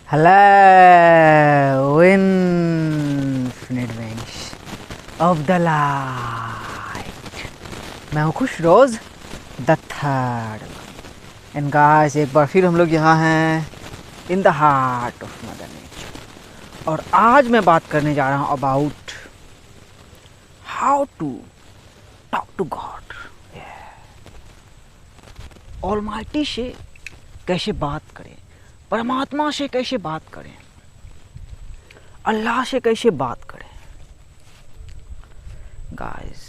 Hello, infinite wings of the light. मैं हूँ खुश रोज़ द थर्ड एंड गाइस एक बार फिर हम लोग यहाँ हैं in the heart of mother nature. और आज मैं बात करने जा रहा हूँ about how to talk to God. Almighty से कैसे बात करें, परमात्मा से कैसे बात करें, अल्लाह से कैसे बात करें। गाइस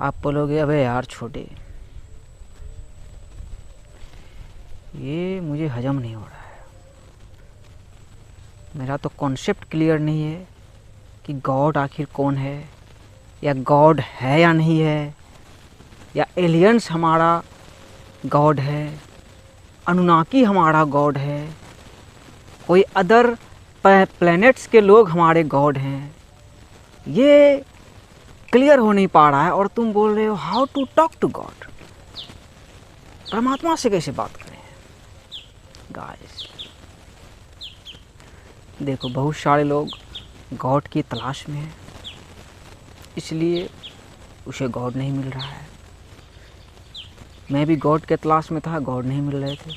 आप बोलोगे अबे यार छोटे, ये मुझे हजम नहीं हो रहा है, मेरा तो कॉन्सेप्ट क्लियर नहीं है कि गॉड आखिर कौन है, या गॉड है या नहीं है, या एलियंस हमारा गॉड है, अनुनाकी हमारा गॉड है, कोई अदर प्लैनेट्स के लोग हमारे गॉड हैं। ये क्लियर हो नहीं पा रहा है और तुम बोल रहे हो how to talk to God, परमात्मा से कैसे बात करें। गाइस देखो, बहुत सारे लोग गॉड की तलाश में हैं, इसलिए उसे गॉड नहीं मिल रहा है। मैं भी गॉड के तलाश में था, गॉड नहीं मिल रहे थे,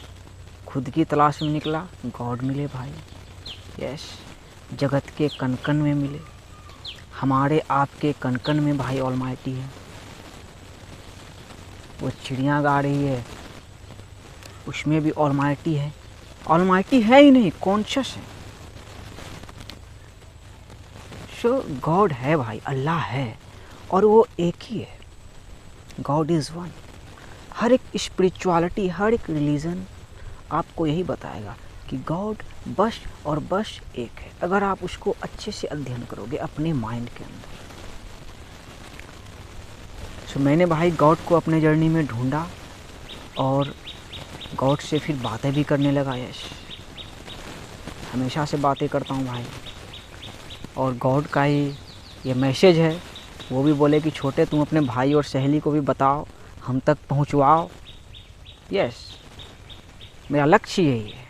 खुद की तलाश में निकला, गॉड मिले भाई। यस, जगत के कण कण में मिले, हमारे आपके कण कण में भाई ऑलमाइटी है। वो चिड़िया गा रही है, उसमें भी ऑलमाइटी है। ऑलमाइटी है ही नहीं, कॉन्शियस है। सो गॉड है भाई, अल्लाह है, और वो एक ही है। God is one. हर एक स्पिरिचुअलिटी, हर एक रिलीजन आपको यही बताएगा कि गॉड बस और बस एक है, अगर आप उसको अच्छे से अध्ययन करोगे अपने माइंड के अंदर। सो मैंने भाई गॉड को अपने जर्नी में ढूंढा और गॉड से फिर बातें भी करने लगा। यश, हमेशा से बातें करता हूँ भाई, और गॉड का ही ये मैसेज है। वो भी बोले कि छोटे तुम अपने भाई और सहेली को भी बताओ, हम तक पहुँचवाओ। यस, मेरा लक्ष्य यही है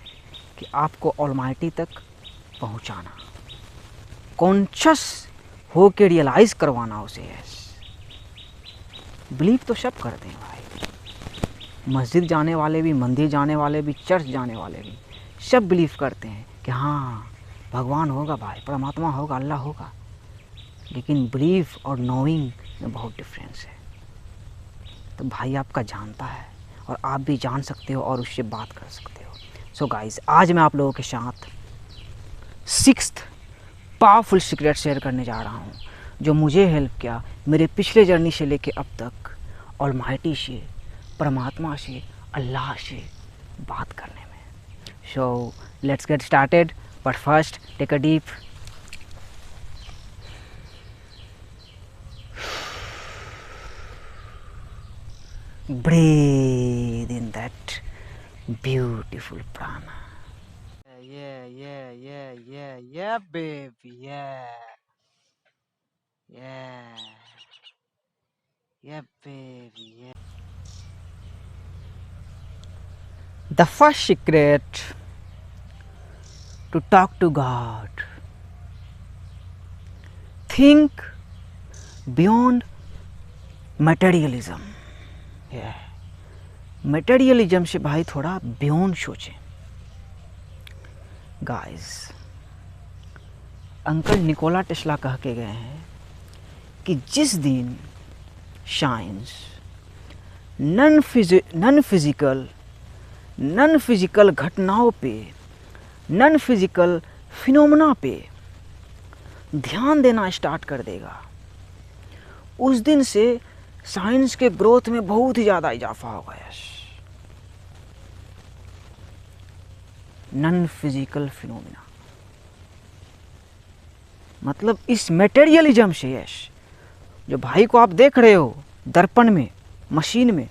कि आपको ऑलमाइटी तक पहुंचाना, कॉन्शियस हो के रियलाइज़ करवाना उसे। यस, बिलीव तो सब करते हैं भाई, मस्जिद जाने वाले भी, मंदिर जाने वाले भी, चर्च जाने वाले भी, सब बिलीव करते हैं कि हाँ भगवान होगा भाई, परमात्मा होगा, अल्लाह होगा। लेकिन बिलीव और नोइंग में बहुत डिफरेंस है। तो भाई आपका जानता है और आप भी जान सकते हो और उससे बात कर सकते हो। सो गाइस, आज मैं आप लोगों के साथ 6th पावरफुल सीक्रेट शेयर करने जा रहा हूँ, जो मुझे हेल्प किया मेरे पिछले जर्नी से लेके अब तक ऑलमाइटी से, परमात्मा से, अल्लाह से बात करने में। So let's get started, but first take a deep breathe in that beautiful prana. Yeah, baby, yeah, baby, yeah. The first secret to talk to God: think beyond materialism. Materialism से भाई थोड़ा बियॉन्ड सोचें। Guys, uncle Nikola Tesla कह के गए हैं कि जिस दिन साइंस नॉन फिजिकल घटनाओं पे, नॉन फिजिकल फिनोमेना पे ध्यान देना स्टार्ट कर देगा, उस दिन से साइंस के ग्रोथ में बहुत ही ज़्यादा इजाफा होगा। यश, नॉन फिजिकल फिनोमेना मतलब इस मटेरियलिज्म से। यश, जो भाई को आप देख रहे हो दर्पण में, मशीन में,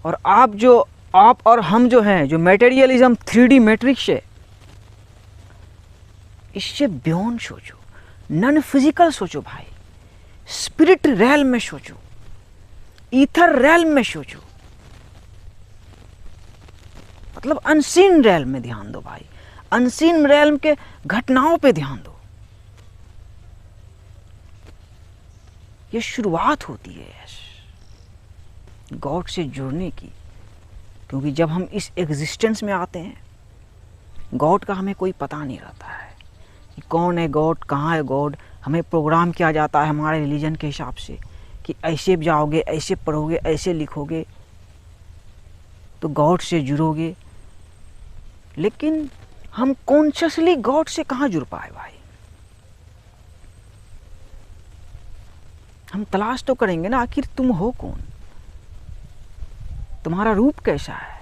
और आप और हम जो हैं, जो मटेरियलिज्म 3D मैट्रिक्स है, इससे बियॉन्ड सोचो, नॉन फिजिकल सोचो भाई, स्पिरिट रैल्म में सोचो, ईथर रैल्म में सोचो। मतलब अनसीन रेल्म में ध्यान दो भाई, अनसीन रेल्म के घटनाओं पे ध्यान दो। ये शुरुआत होती है गॉड से जुड़ने की, क्योंकि जब हम इस एग्जिस्टेंस में आते हैं गॉड का हमें कोई पता नहीं रहता है कि कौन है गॉड, कहाँ है गॉड। हमें प्रोग्राम किया जाता है हमारे रिलीजन के हिसाब से कि ऐसे जाओगे, ऐसे पढ़ोगे, ऐसे लिखोगे तो गॉड से जुड़ोगे। लेकिन हम कॉन्शियसली गॉड से कहाँ जुड़ पाए भाई? हम तलाश तो करेंगे ना, आखिर तुम हो कौन, तुम्हारा रूप कैसा है।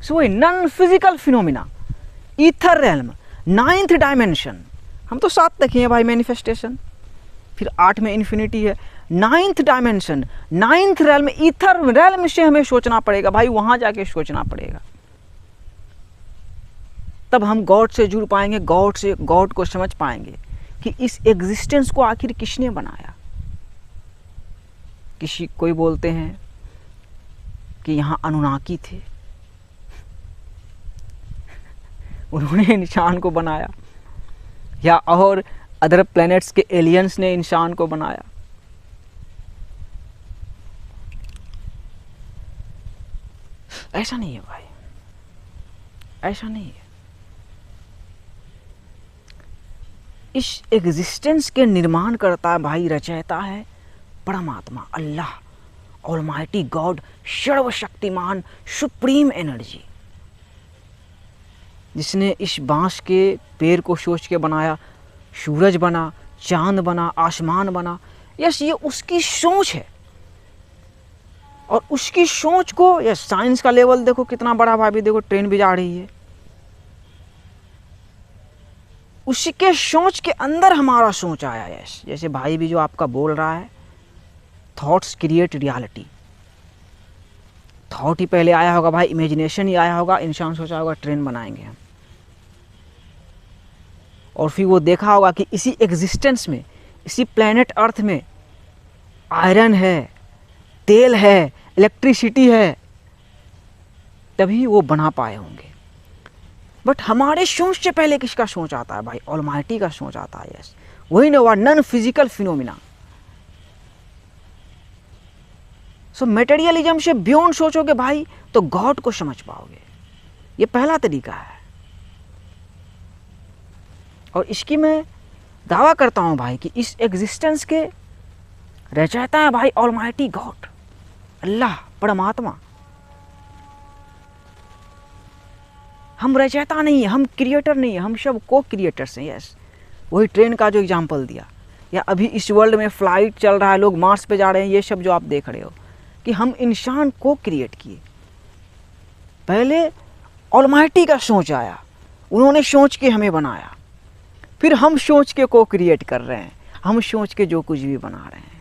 So non physical phenomena, ether realm, 9th dimension. हम तो 7 देखे हैं भाई मैनिफेस्टेशन, फिर 8 में इन्फिनिटी है। 9th dimension, 9th realm, ether realm से हमें सोचना पड़ेगा भाई, वहां जाके सोचना पड़ेगा, तब हम गॉड से जुड़ पाएंगे, गॉड को समझ पाएंगे कि इस एग्जिस्टेंस को आखिर किसने बनाया। कोई बोलते हैं कि यहाँ अनुनाकी थे, उन्होंने इंसान को बनाया, या और अदर प्लैनेट्स के एलियंस ने इंसान को बनाया। ऐसा नहीं है भाई, ऐसा नहीं है। इस एग्जिस्टेंस के निर्माण करता भाई, रचयिता है परमात्मा, अल्लाह, ऑलमाइटी गॉड, सर्वशक्तिमान, सुप्रीम एनर्जी, जिसने इस बांस के पेड़ को सोच के बनाया, सूरज बना, चांद बना, आसमान बना। यस, ये उसकी सोच है, और उसकी सोच को, यस, साइंस का लेवल देखो कितना बड़ा भाई, देखो ट्रेन भी जा रही है, उसके सोच के अंदर हमारा सोच आया। यस, जैसे भाई भी जो आपका बोल रहा है, थॉट्स क्रिएट रियलिटी। थॉट ही पहले आया होगा भाई, इमेजिनेशन ही आया होगा, इंसान सोचा होगा ट्रेन बनाएंगे हम, और फिर वो देखा होगा कि इसी एग्जिस्टेंस में, इसी प्लेनेट अर्थ में आयरन है, तेल है, इलेक्ट्रिसिटी है, तभी वो बना पाए होंगे। बट हमारे सोच से पहले किसका सोच आता है भाई? ऑलमाइटी का सोच आता है। यस, वही ना हुआ नॉन फिजिकल फिनोमिना। सो मेटेरियलिज्म से बियॉन्ड सोचोगे भाई तो गॉड को समझ पाओगे। ये पहला तरीका है, और इसकी मैं दावा करता हूं भाई कि इस एग्जिस्टेंस के रचयिता है भाई ऑलमाइटी गॉड, अल्लाह, परमात्मा। हम रचयिता नहीं है, हम क्रिएटर नहीं है, हम सब को क्रिएटर्स हैं। यस, वही ट्रेन का जो एग्जांपल दिया, या अभी इस वर्ल्ड में फ्लाइट चल रहा है, लोग मार्स पे जा रहे हैं, ये सब जो आप देख रहे हो, कि हम इंसान को क्रिएट किए। पहले ऑलमाइटी का सोच आया, उन्होंने सोच के हमें बनाया, फिर हम सोच के को क्रिएट कर रहे हैं, हम सोच के जो कुछ भी बना रहे हैं।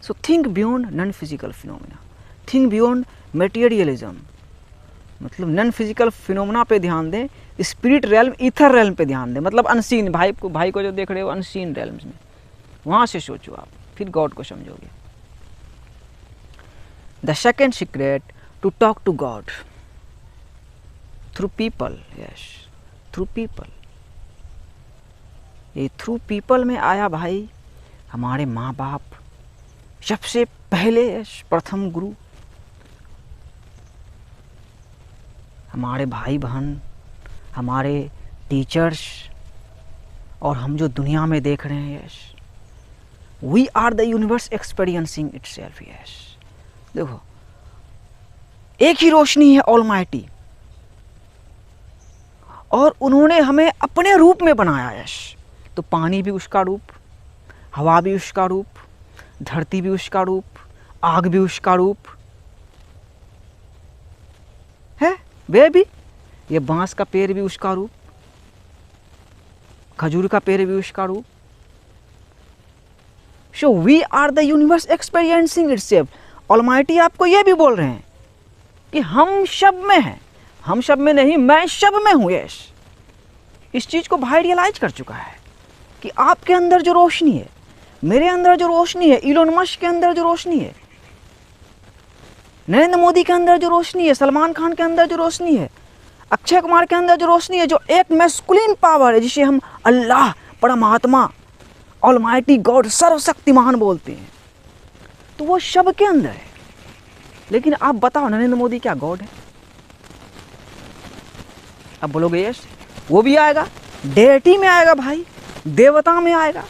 So think beyond non physical phenomena, think beyond materialism. मतलब नॉन फिजिकल फिनोमिना पे ध्यान दें, स्पिरिट रेल्म, ईथर रेल्म पे ध्यान दें, मतलब अनसीन। भाई को जो देख रहे हो अनसीन रेल्म्स में, वहाँ से सोचो आप, फिर गॉड को समझोगे। The second secret, to talk to God through people. Yes, through people. ये थ्रू पीपल में आया भाई, हमारे माँ बाप सबसे पहले, प्रथम गुरु, हमारे भाई बहन, हमारे टीचर्स, और हम जो दुनिया में देख रहे हैं। Yes, we are the universe experiencing itself. Yes, देखो एक ही रोशनी है, ऑलमाइटी, और उन्होंने हमें अपने रूप में बनाया। यस, तो पानी भी उसका रूप, हवा भी उसका रूप, धरती भी उसका रूप, आग भी उसका रूप है, वे भी, ये बांस का पेड़ भी उसका रूप, खजूर का पेड़ भी उसका रूप। So we are the universe experiencing itself. Almighty आपको ये भी बोल रहे हैं कि हम सब में हैं, हम सब में नहीं, मैं सब में हूं। यस, इस चीज को भाई रियलाइज कर चुका है कि आपके अंदर जो रोशनी है, मेरे अंदर जो रोशनी है, इलोन मस्क के अंदर जो रोशनी है, नरेंद्र मोदी के अंदर जो रोशनी है, सलमान खान के अंदर जो रोशनी है, अक्षय कुमार के अंदर जो रोशनी है, जो एक मैस्कुलिन पावर है जिसे हम अल्लाह, परमात्मा, ऑलमाइटी गॉड, सर्वशक्तिमान बोलते हैं, तो वो सब के अंदर है। लेकिन आप बताओ नरेंद्र मोदी क्या गॉड है? अब बोलोगे यस, वो भी आएगा, डेटी में आएगा भाई, देवता में आएगा।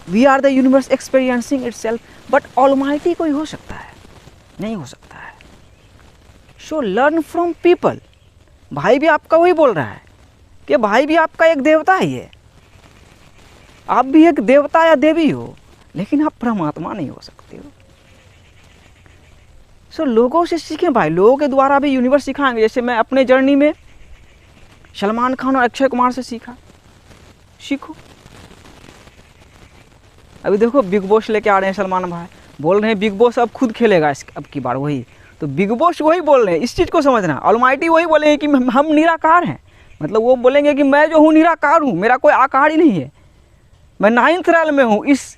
We are the universe experiencing itself, but almighty कोई हो सकता है? नहीं हो सकता है। So learn from people. भाई भी आपका वही बोल रहा है कि भाई भी आपका एक देवता ही है, आप भी एक देवता या देवी हो, लेकिन आप परमात्मा नहीं हो सकते हो। सो लोगों से सीखें भाई, लोगों के द्वारा भी यूनिवर्स सिखाएंगे। जैसे मैं अपने जर्नी में सलमान खान और अक्षय कुमार से सीखा, सीखो। अभी देखो बिग बॉस लेके आ रहे हैं सलमान भाई, बोल रहे हैं बिग बॉस अब खुद खेलेगा अब की बार। वही तो बिग बॉस वही बोल रहे हैं, इस चीज़ को समझना। ऑलमाइटी वही बोलेंगे कि हम निराकार हैं, मतलब वो बोलेंगे कि मैं जो हूँ निराकार हूँ, मेरा कोई आकार ही नहीं है, मैं 9th रेल में हूँ, इस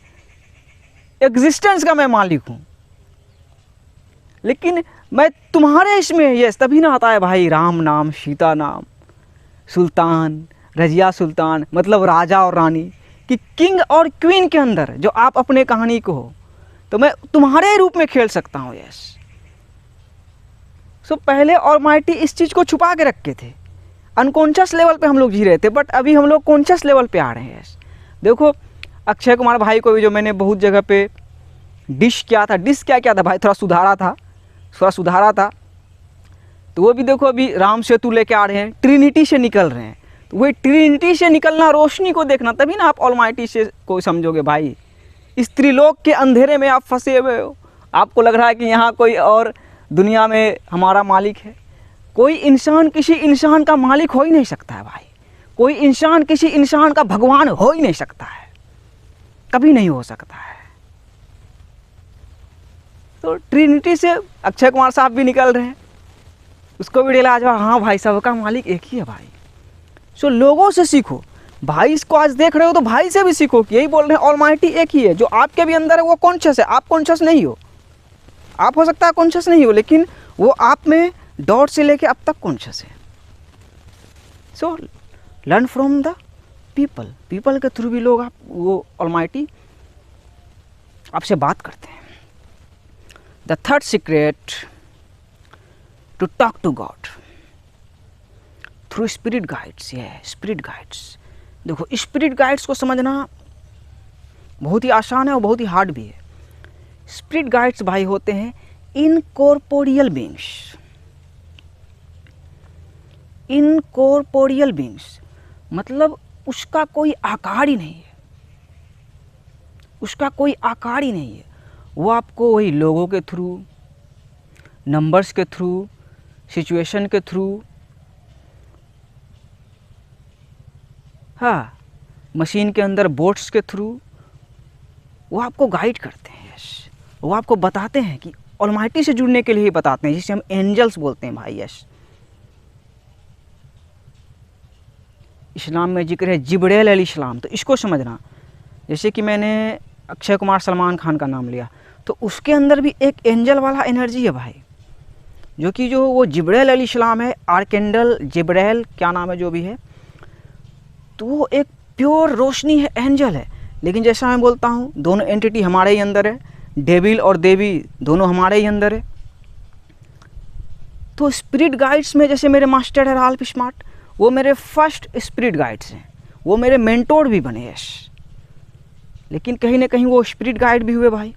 एग्जिस्टेंस का मैं मालिक हूँ, लेकिन मैं तुम्हारे इसमें। यस, तभी ना आता है भाई राम नाम, सीता नाम, सुल्तान, रजिया सुल्तान, मतलब राजा और रानी, कि किंग और क्वीन के अंदर जो आप अपने कहानी को हो, तो मैं तुम्हारे रूप में खेल सकता हूँ। यस। सो पहले ऑलमाइटी इस चीज़ को छुपा के रखे थे, अनकॉन्शियस लेवल पे हम लोग जी रहे थे, बट अभी हम लोग कॉन्शियस लेवल पे आ रहे हैं। यस। देखो अक्षय कुमार भाई को भी जो मैंने बहुत जगह पे डिश क्या था भाई, थोड़ा सुधारा था, तो वो भी देखो अभी राम सेतु लेके आ रहे हैं, ट्रिनिटी से निकल रहे हैं। तो वही ट्रिनिटी से निकलना, रोशनी को देखना, तभी ना आप ऑलमाइटी से को समझोगे भाई। इस त्रिलोक के अंधेरे में आप फंसे हुए हो, आपको लग रहा है कि यहाँ कोई और दुनिया में हमारा मालिक है। कोई इंसान किसी इंसान का मालिक हो ही नहीं सकता है भाई, कोई इंसान किसी इंसान का भगवान हो ही नहीं सकता है, कभी नहीं हो सकता है। तो ट्रिनिटी से अक्षय कुमार साहब भी निकल रहे हैं, उसको भी रियलाइज हुआ हाँ भाई सबका मालिक एक ही है भाई। सो लोगों से सीखो भाई, इसको आज देख रहे हो तो भाई से भी सीखो कि यही बोल रहे हैं ऑलमाइटी एक ही है, जो आपके भी अंदर है वो कॉन्शियस है। आप कॉन्शियस नहीं हो, आप हो सकता है कॉन्शियस नहीं हो, लेकिन वो आप में डॉट से लेके अब तक कॉन्शियस है। So learn from the people के थ्रू भी लोग आप वो ऑलमाइटी आपसे बात करते हैं। The third secret to talk to God through spirit guides. ये स्पिरिट गाइड्स, देखो स्पिरिट गाइड्स को समझना बहुत ही आसान है और बहुत ही हार्ड भी है। स्पिरिट गाइड्स भाई होते हैं इनकॉर्पोरियल बीइंग्स। इनकॉर्पोरियल बीइंग्स मतलब उसका कोई आकार ही नहीं है, उसका कोई आकार ही नहीं है। वो आपको वही लोगों के थ्रू, नंबर्स के थ्रू, सिचुएशन के थ्रू, हाँ मशीन के अंदर बोट्स के थ्रू वो आपको गाइड करते हैं। यस, वो आपको बताते हैं कि ऑलमाइटी से जुड़ने के लिए ही बताते हैं, जिसे हम एंजल्स बोलते हैं भाई। यस, इस्लाम में जिक्र है जिब्राइल अलैहिस्सलाम, तो इसको समझना। जैसे कि मैंने अक्षय कुमार सलमान खान का नाम लिया, तो उसके अंदर भी एक एंजल वाला एनर्जी है भाई, जो वो जिब्राइल अलैहिस्सलाम है, आर्कएंजल जिब्राइल क्या नाम है जो भी है, तो वो एक प्योर रोशनी है, एंजल है। लेकिन जैसा मैं बोलता हूँ दोनों एंटिटी हमारे ही अंदर है, डेविल और देवी दोनों हमारे ही अंदर है। तो स्पिरिट गाइड्स में जैसे मेरे मास्टर है राल्फ स्मार्ट, वो मेरे फर्स्ट स्पिरिट गाइड्स हैं, वो मेरे मेंटोर भी बने। यस, लेकिन कहीं ना कहीं वो स्पिरिट गाइड भी हुए भाई।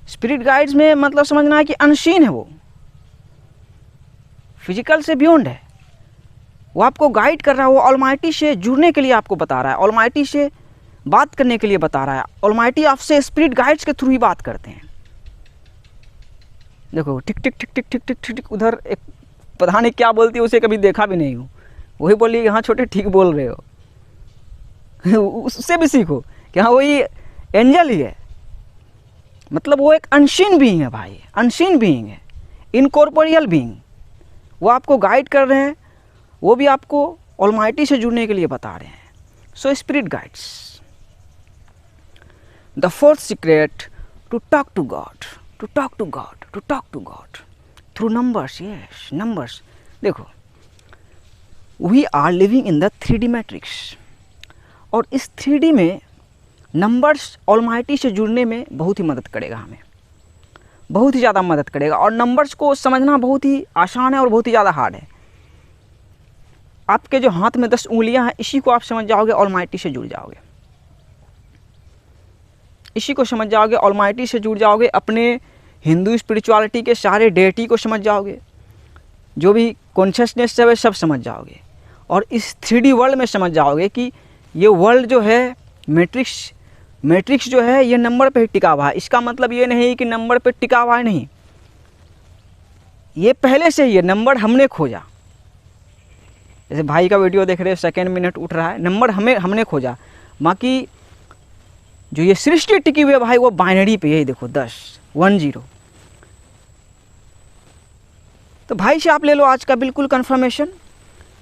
स्पिरिट गाइड्स में मतलब समझना है कि अनसीन है, वो फिजिकल से बियॉन्ड है, वो आपको गाइड कर रहा है, वो ऑलमाइटी से जुड़ने के लिए आपको बता रहा है, ऑलमाइटी से बात करने के लिए बता रहा है। ऑलमाइटी आपसे स्पिरिट गाइड्स के थ्रू ही बात करते हैं। देखो टिक टिक टिक टिक टिक टिक टिक टिक, उधर एक पता नहीं क्या बोलती है, उसे कभी देखा भी नहीं हूँ, वही बोली हाँ छोटे ठीक बोल रहे हो। उससे भी सीखो कि हाँ वही एंजल ही है, मतलब वो एक अनसीन बीइंग है भाई, अनसीन बीइंग है, इनकॉर्पोरियल बीइंग। वो आपको गाइड कर रहे हैं, वो भी आपको ऑलमाइटी से जुड़ने के लिए बता रहे हैं। So spirit guides. The fourth secret to talk to God, to talk to God, to talk to God through numbers. Yes, numbers. देखो, we are living in the 3D matrix, और इस 3D में नंबर्स ऑलमाइटी से जुड़ने में बहुत ही मदद करेगा, हमें बहुत ही ज़्यादा मदद करेगा। और नंबर्स को समझना बहुत ही आसान है और बहुत ही ज़्यादा हार्ड है। आपके जो हाथ में 10 उंगलियां हैं, इसी को आप समझ जाओगे, ऑलमाइटी से जुड़ जाओगे। इसी को समझ जाओगे, ऑलमाइटी से जुड़ जाओगे, अपने हिंदू स्पिरिचुअलिटी के सारे डेटी को समझ जाओगे, जो भी कॉन्शियसनेस है सब समझ जाओगे। और इस 3D वर्ल्ड में समझ जाओगे कि ये वर्ल्ड जो है मैट्रिक्स जो है ये नंबर पे ही टिका हुआ है। इसका मतलब ये नहीं कि नंबर पे टिका हुआ है, नहीं, ये पहले से ही है, नंबर हमने खोजा। जैसे भाई का वीडियो देख रहे हो, सेकेंड मिनट उठ रहा है, नंबर हमने खोजा। बाकी जो ये सृष्टि टिकी हुई है भाई, वो बाइनरी पे, यही देखो 10 1 0। तो भाई से आप ले लो आज का बिल्कुल कंफर्मेशन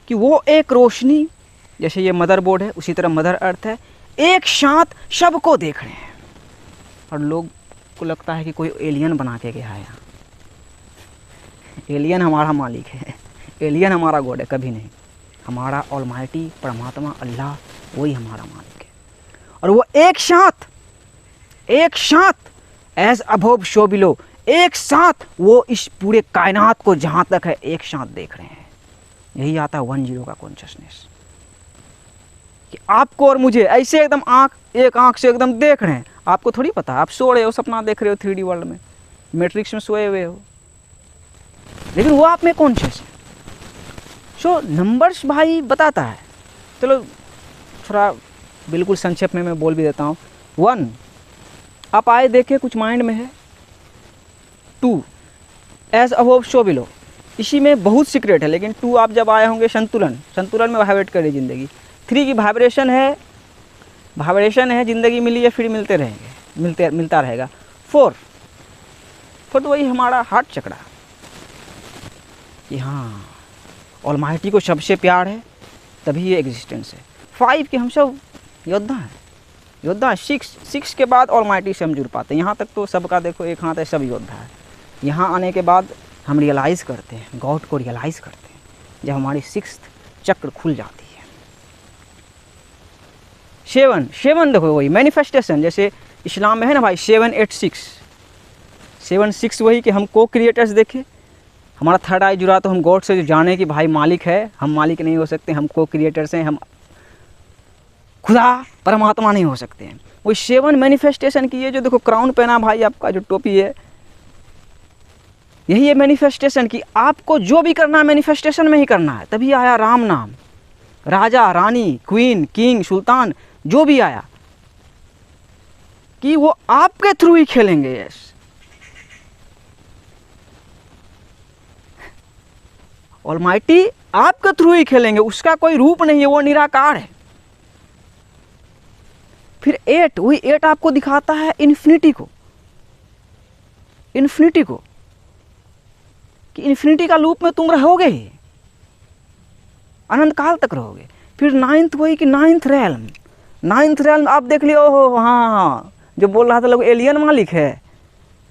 कि वो एक रोशनी, जैसे ये मदरबोर्ड है उसी तरह मदर अर्थ है, एक साथ सबको देख रहे हैं। और लोग को लगता है कि कोई एलियन बना के गया है यहाँ। एलियन हमारा मालिक है, एलियन हमारा गॉड है, कभी नहीं। हमारा ऑलमाइटी परमात्मा अल्लाह, वही हमारा मालिक है। और वो एक साथ एज अबव सो बिलो, एक साथ वो इस पूरे कायनात को जहाँ तक है एक साथ देख रहे हैं। यही आता है 1 0 का कॉन्शियसनेस, कि आपको और मुझे ऐसे एकदम एक आँख से एकदम देख रहे हैं। आपको थोड़ी पता, आप सो रहे हो, सपना देख रहे हो 3D वर्ल्ड में, मैट्रिक्स में सोए हुए हो, लेकिन वो आप में कॉन्शियस है। सो नंबर्स भाई बताता है। चलो थोड़ा बिल्कुल संक्षेप में मैं बोल भी देता हूँ। 1 आप आए देखे, कुछ माइंड में है। 2 एज अबव सो बिलो, इसी में बहुत सीक्रेट है, लेकिन 2 आप जब आए होंगे संतुलन में वाइब्रेट करे ज़िंदगी। 3 की वाइब्रेशन है, ज़िंदगी मिली है, फिर मिलते रहेंगे, मिलता रहेगा। 4 तो वही हमारा हार्ट चक्रा, कि हाँ ऑलमाइटी को सबसे प्यार है, तभी ये एग्जिस्टेंस है। 5 कि हम सब योद्धा हैं। 6 के बाद ऑलमाइटी से हम जुड़ पाते हैं। यहाँ तक तो सबका देखो एक हाथ है, सब योद्धा है। यहाँ आने के बाद हम रियलाइज़ करते हैं, गॉड को रियलाइज़ करते हैं, जब हमारी 6th चक्र खुल जाती है। 7 देखो वही मैनिफेस्टेशन, जैसे इस्लाम में है ना भाई 7 8 6 वही कि हम को क्रिएटर्स देखे, हमारा 3rd आई जुड़ा तो हम गॉड से जाने कि भाई मालिक है, हम मालिक नहीं हो सकते, हम को क्रिएटर्स हैं, हम खुदा परमात्मा नहीं हो सकते हैं। वही 7 मैनिफेस्टेशन की, ये जो देखो क्राउन पहना भाई, आपका जो टोपी है, यही है मैनिफेस्टेशन की। आपको जो भी करना है मैनिफेस्टेशन में ही करना है। तभी आया राम नाम, राजा रानी क्वीन किंग सुल्तान जो भी आया, कि वो आपके थ्रू ही खेलेंगे। यस, ऑलमाइटी आपके थ्रू ही खेलेंगे, उसका कोई रूप नहीं है, वो निराकार है। फिर 8 वही 8 आपको दिखाता है इन्फिनिटी को, कि इन्फिनिटी का लूप में तुम रहोगे ही, अनंत काल तक रहोगे। फिर 9th वही कि 9th realm आप देख लियो। हो हाँ, जो बोल रहा था लोग एलियन मालिक है,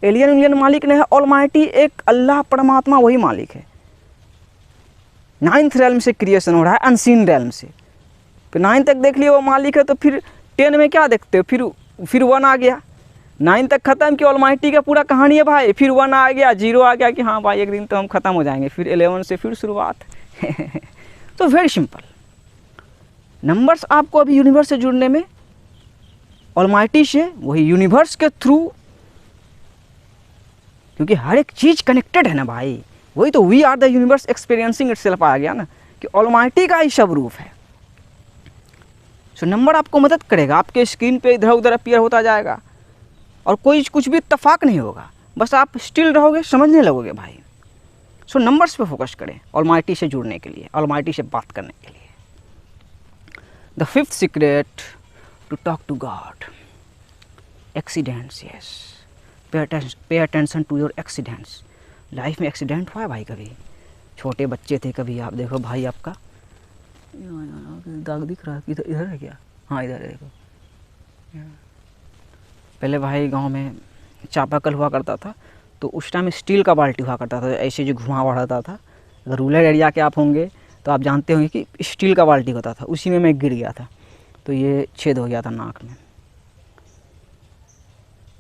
एलियन मालिक नहीं है, ऑलमाइटी एक अल्लाह परमात्मा वही मालिक है। 9th realm से क्रिएशन हो रहा है, अनसीन realm से। फिर 9 तक देख लियो वो मालिक है, तो फिर 10 में क्या देखते हो, फिर 1 आ गया। 9 तक खत्म कि ऑलमाइटी का पूरा कहानी है भाई, फिर 1 आ गया, 0 आ गया कि हाँ भाई एक दिन तो हम ख़त्म हो जाएंगे, फिर 11 से फिर शुरुआत। तो वेरी सिंपल, नंबर्स आपको अभी यूनिवर्स से जुड़ने में, ऑलमाइटी से, वही यूनिवर्स के थ्रू, क्योंकि हर एक चीज़ कनेक्टेड है ना भाई। वही तो we are the universe experiencing itself आ गया ना, कि ऑलमाइटी का ही सब रूप है। सो नंबर आपको मदद करेगा, आपके स्क्रीन पे इधर उधर अपीयर होता जाएगा, और कोई कुछ भी इत्तेफाक नहीं होगा, बस आप स्टिल रहोगे, समझने लगोगे भाई। सो नंबर्स पे फोकस करें ऑलमाइटी से जुड़ने के लिए, ऑलमाइटी से बात करने के लिए। The 5th secret to talk to God, accidents. Yes, pay attention to your accidents. Life में एक्सीडेंट हुआ है भाई, कभी छोटे बच्चे थे, कभी आप देखो भाई आपका दाग दिख रहा है, इधर है क्या? हाँ इधर है, देखो। पहले भाई गांव में चापाकल हुआ करता था, तो उस टाइम स्टील का बाल्टी हुआ करता था, ऐसे जो घुमा बढ़ाता था। अगर रूरल एरिया के आप होंगे तो आप जानते होंगे कि स्टील का बाल्टी होता था, उसी में मैं गिर गया था, तो ये छेद हो गया था नाक में।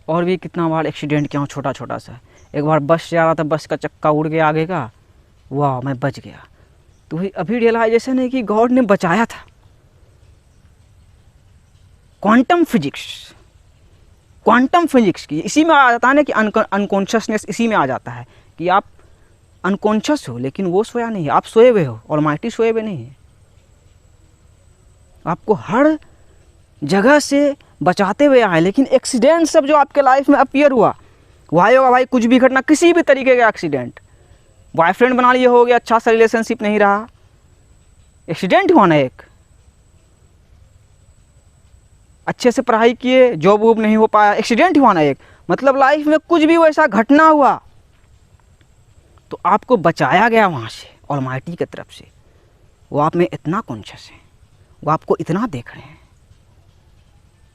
और भी कितना बार एक्सीडेंट किया हूँ छोटा छोटा सा। एक बार बस से आ रहा था, बस का चक्का उड़ गया आगे का, वाह मैं बच गया। तो वही अभी रियलाइजेशन है कि गॉड ने बचाया था। क्वांटम फिजिक्स की इसी में आ जाता है ना कि अनकॉन्शियसनेस इसी में आ जाता है कि आप अनकॉन्शियस हो, लेकिन वो सोया नहीं है, आप सोए हुए हो, ऑलमाइटी सोए हुए नहीं है। आपको हर जगह से बचाते हुए आए। लेकिन एक्सीडेंट सब जो आपके लाइफ में अपीयर हुआ, वाई होगा भाई, कुछ भी घटना, किसी भी तरीके का एक्सीडेंट, बॉयफ्रेंड बना लिए, हो गया, अच्छा सा रिलेशनशिप नहीं रहा, एक्सीडेंट हुआ ना एक, अच्छे से पढ़ाई किए, जॉब वॉब नहीं हो पाया, एक्सीडेंट हुआ ना एक, मतलब लाइफ में कुछ भी वैसा घटना हुआ तो आपको बचाया गया वहाँ से ऑलमाइटी की तरफ से। वो आप में इतना कॉन्शियस है, वो आपको इतना देख रहे हैं।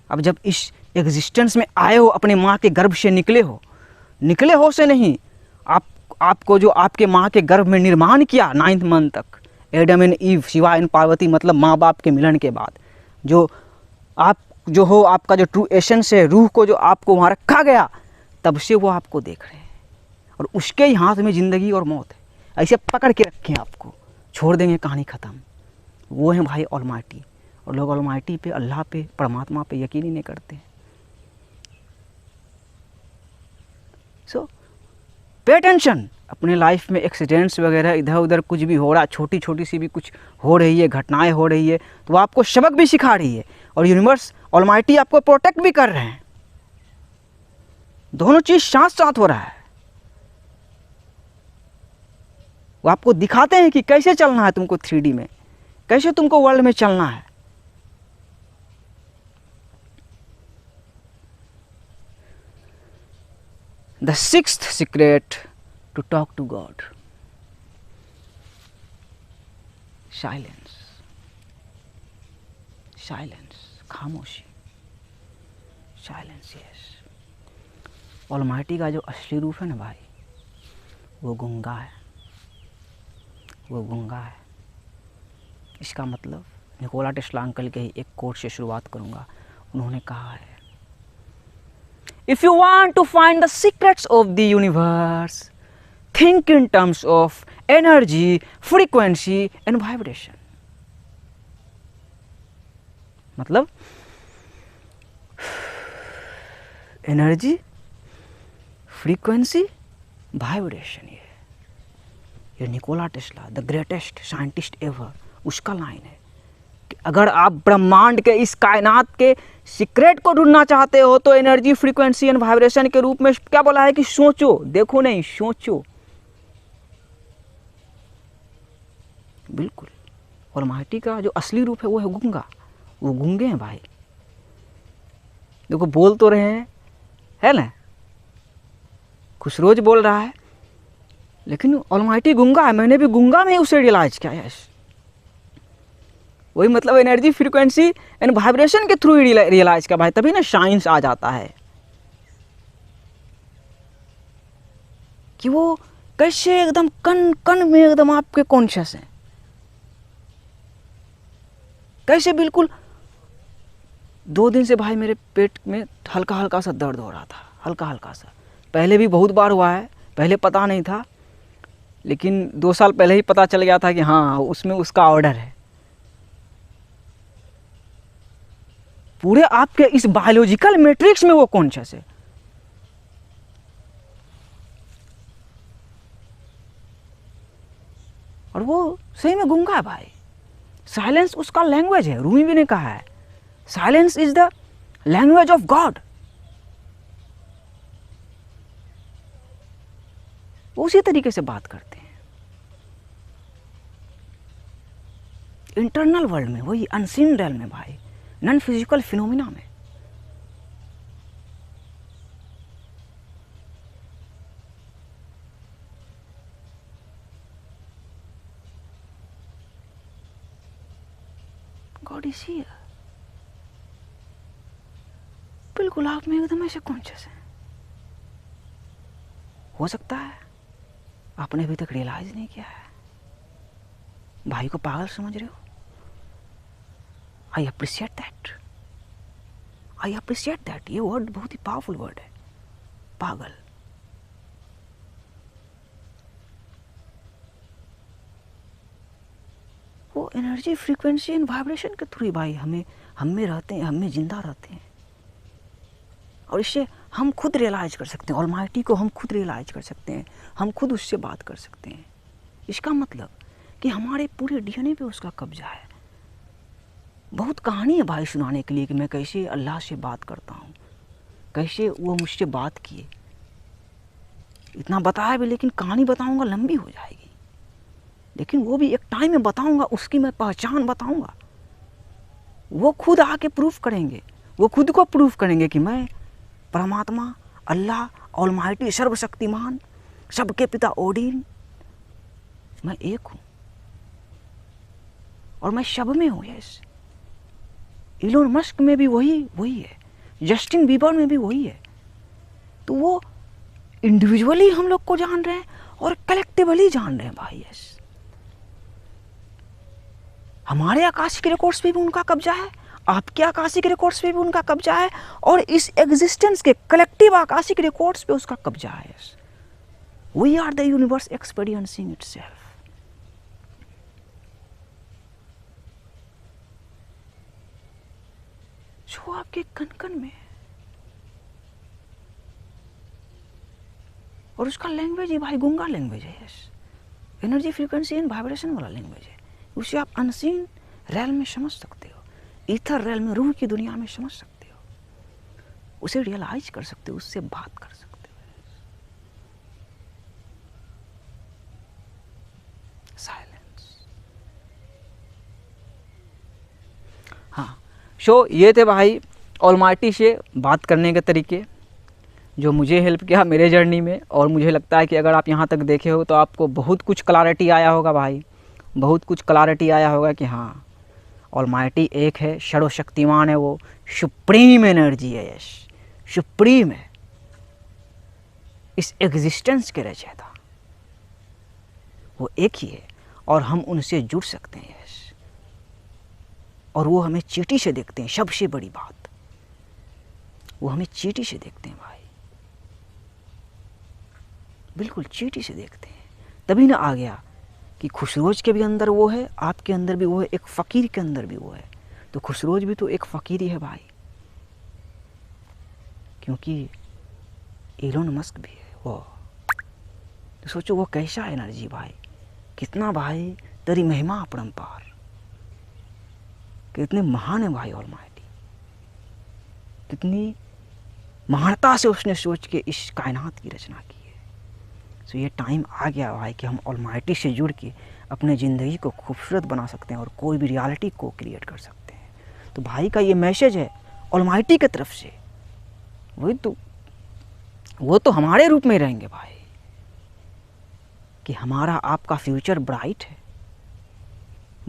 अब जब इस एग्जिस्टेंस में आए हो, अपने माँ के गर्भ से निकले हो से नहीं, आपको जो आपके माँ के गर्भ में निर्माण किया 9th मंथ तक, Adam and ewe, Shiva and Parvati, मतलब माँ बाप के मिलन के बाद जो आप जो हो, आपका जो ट्रू एसेंस है, रूह को जो आपको वहाँ रखा गया, तब से वो आपको देख रहे हैं। और उसके ही हाथ में ज़िंदगी और मौत है, ऐसे पकड़ के रखे हैं आपको, छोड़ देंगे कहानी ख़त्म। वो है भाई ऑलमाइटी। और लोग ऑलमाइटी पे, अल्लाह पे, परमात्मा पे यकीन ही नहीं करते। सो पे अटेंशन। अपने लाइफ में एक्सीडेंट्स वगैरह इधर उधर कुछ भी हो रहा, छोटी छोटी सी भी कुछ हो रही है, घटनाएं हो रही है, तो वो आपको सबक भी सिखा रही है, और यूनिवर्स ऑलमाइटी आपको प्रोटेक्ट भी कर रहे हैं। दोनों चीज़ साथ साथ हो रहा है। वो आपको दिखाते हैं कि कैसे चलना है तुमको 3D में, कैसे तुमको वर्ल्ड में चलना है। The 6th secret to talk to God. Silence. खामोशी। Silence, yes. ऑलमाइटी का जो असली रूप है ना भाई, वो गूंगा है। इसका मतलब निकोला टेस्ला अंकल के ही एक कोट से शुरुआत करूंगा। उन्होंने कहा है, If you want to find the secrets of the universe, think in terms of energy, frequency and vibration. मतलब एनर्जी, फ्रीक्वेंसी, वाइब्रेशन। ये Nikola Tesla, the greatest scientist ever, उसका लाइन है कि अगर आप ब्रह्मांड के, इस कायनात के सीक्रेट को ढूंढना चाहते हो तो एनर्जी, फ्रीक्वेंसी एंड वाइब्रेशन के रूप में क्या बोला है कि सोचो, देखो नहीं, सोचो। बिल्कुल। ऑलमाइटी का जो असली रूप है वो है गूंगा। वो गूंगे हैं भाई। देखो बोल तो रहे हैं, है ना, खुशरोज बोल रहा है, लेकिन ऑलमाइटी गूंगा है। मैंने भी गूंगा में उसे रियलाइज किया। यस, वही मतलब एनर्जी, फ्रीक्वेंसी एंड वाइब्रेशन के थ्रू रियलाइज किया भाई, तभी ना साइंस आ जाता है कि वो कैसे एकदम कण कण में एकदम आपके कॉन्शियस है, कैसे बिल्कुल। 2 दिन से भाई मेरे पेट में हल्का हल्का सा दर्द हो रहा था, हल्का हल्का सा। पहले भी बहुत बार हुआ है, पहले पता नहीं था, लेकिन 2 साल पहले ही पता चल गया था कि हाँ उसमें उसका ऑर्डर है। पूरे आपके इस बायोलॉजिकल मैट्रिक्स में वो कॉन्शियस है। और वो सही में गूंगा है भाई। साइलेंस उसका लैंग्वेज है। रूमी भी ने कहा है, silence is the language of God. वो उसी तरीके से बात करते हैं इंटरनल वर्ल्ड में, वही अनसीन रेल में भाई, नॉन फिजिकल फिनोमिना में। God is here. बिल्कुल आप में एकदम ऐसे कॉन्शियस है। हो सकता है आपने अभी तक रियलाइज नहीं किया है। भाई को पागल समझ रहे हो। I appreciate that, I appreciate that. ये वर्ड बहुत ही पावरफुल वर्ड है, पागल। वो एनर्जी, फ्रीक्वेंसी एंड वाइब्रेशन के थ्रू भाई हम में रहते हैं, हम में जिंदा रहते हैं। और इससे हम खुद रियलाइज कर सकते हैं, ऑलमाइटी को हम खुद रियलाइज कर सकते हैं, हम खुद उससे बात कर सकते हैं। इसका मतलब कि हमारे पूरे डीएनए पे उसका कब्जा है। बहुत कहानी है भाई सुनाने के लिए कि मैं कैसे अल्लाह से बात करता हूँ, कैसे वो मुझसे बात किए। इतना बताया भी, लेकिन कहानी बताऊंगा लंबी हो जाएगी। लेकिन वो भी एक टाइम में बताऊंगा, उसकी मैं पहचान बताऊंगा। वो खुद आके प्रूफ करेंगे, वो खुद को प्रूफ करेंगे कि मैं परमात्मा, अल्लाह, ऑलमाइटी, सर्वशक्तिमान, सबके पिता ओडिन, मैं एक हूँ और मैं सब में हूँ। यस, इलोन मस्क में भी वही है, जस्टिन बीबर में भी वही है। तो वो इंडिविजुअली हम लोग को जान रहे हैं और कलेक्टिवली जान रहे हैं भाई। यस, हमारे आकाशिक रिकॉर्ड्स पे भी उनका कब्जा है, आपके आकाशिक रिकॉर्ड्स पे भी उनका कब्जा है, और इस एग्जिस्टेंस के कलेक्टिव आकाशिक रिकॉर्ड्स पे उसका कब्जा है। Yes, we are the universe experiencing itself. जो आपके कण कण में है, और उसका लैंग्वेज ही भाई गूंगा लैंग्वेज है। Yes, energy, frequency and vibration वाला लैंग्वेज है। उसे आप अनसीन रैल में समझ सकते हो, ईथर रैल में, रूह की दुनिया में समझ सकते हो, उसे रियलाइज कर सकते हो, उससे बात कर सकते हो। साइलेंस। हाँ, सो ये थे भाई ऑलमाइटी से बात करने के तरीके जो मुझे हेल्प किया मेरे जर्नी में। और मुझे लगता है कि अगर आप यहाँ तक देखे हो तो आपको बहुत कुछ क्लैरिटी आया होगा भाई, बहुत कुछ क्लैरिटी आया होगा कि हाँ, ऑलमाइटी एक है, सर्वशक्तिमान है, वो सुप्रीम एनर्जी है। यस, सुप्रीम है, इस एग्जिस्टेंस के रचयिता वो एक ही है, और हम उनसे जुड़ सकते हैं। यस, और वो हमें चींटी से देखते हैं। सबसे बड़ी बात, वो हमें चींटी से देखते हैं भाई, बिल्कुल चींटी से देखते हैं। तभी ना आ गया कि खुशरोज के भी अंदर वो है, आपके अंदर भी वो है, एक फ़कीर के अंदर भी वो है। तो खुशरोज भी तो एक फ़कीर ही है भाई, क्योंकि इलोन मस्क भी है वो। तो सोचो वो कैसा एनर्जी भाई, कितना भाई तेरी महिमा अपरंपार, कितने महान है भाई ऑलमाइटी, कितनी महानता से उसने सोच के इस कायनात की रचना की है। तो ये टाइम आ गया भाई कि हम ऑलमाइटी से जुड़ के अपने ज़िंदगी को खूबसूरत बना सकते हैं और कोई भी रियलिटी को क्रिएट कर सकते हैं। तो भाई का ये मैसेज है ऑलमाइटी की तरफ से, वो तो हमारे रूप में रहेंगे भाई, कि हमारा आपका फ्यूचर ब्राइट है,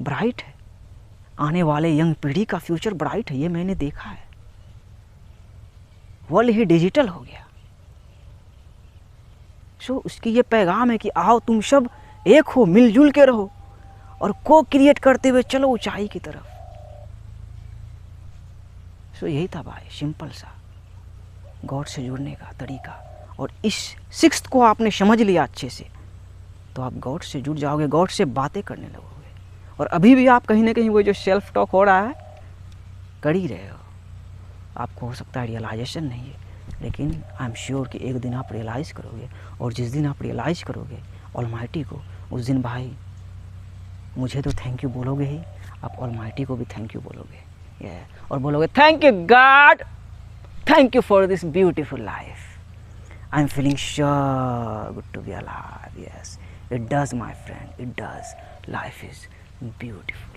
ब्राइट है। आने वाले यंग पीढ़ी का फ्यूचर ब्राइट है, ये मैंने देखा है। वर्ल्ड ही डिजिटल हो गया। सो उसकी ये पैगाम है कि आओ तुम सब एक हो, मिलजुल के रहो और को क्रिएट करते हुए चलो ऊंचाई की तरफ। सो यही था भाई, सिंपल सा गॉड से जुड़ने का तरीका। और इस सिक्स्थ को आपने समझ लिया अच्छे से, तो आप गॉड से जुड़ जाओगे, गॉड से बातें करने लगोगे। और अभी भी आप कहीं ना कहीं वो जो सेल्फ टॉक हो रहा है कर ही रहे हो। आपको हो सकता है रियलाइजेशन नहीं है, लेकिन आई एम श्योर कि एक दिन आप रियलाइज़ करोगे। और जिस दिन आप रियलाइज़ करोगे ऑलमाइटी को, उस दिन भाई मुझे तो थैंक यू बोलोगे ही, आप ऑलमाइटी को भी थैंक यू बोलोगे। और बोलोगे thank you God, thank you for this beautiful life, I am feeling so good to be alive. Yes, it does my friend, it does. Life is beautiful.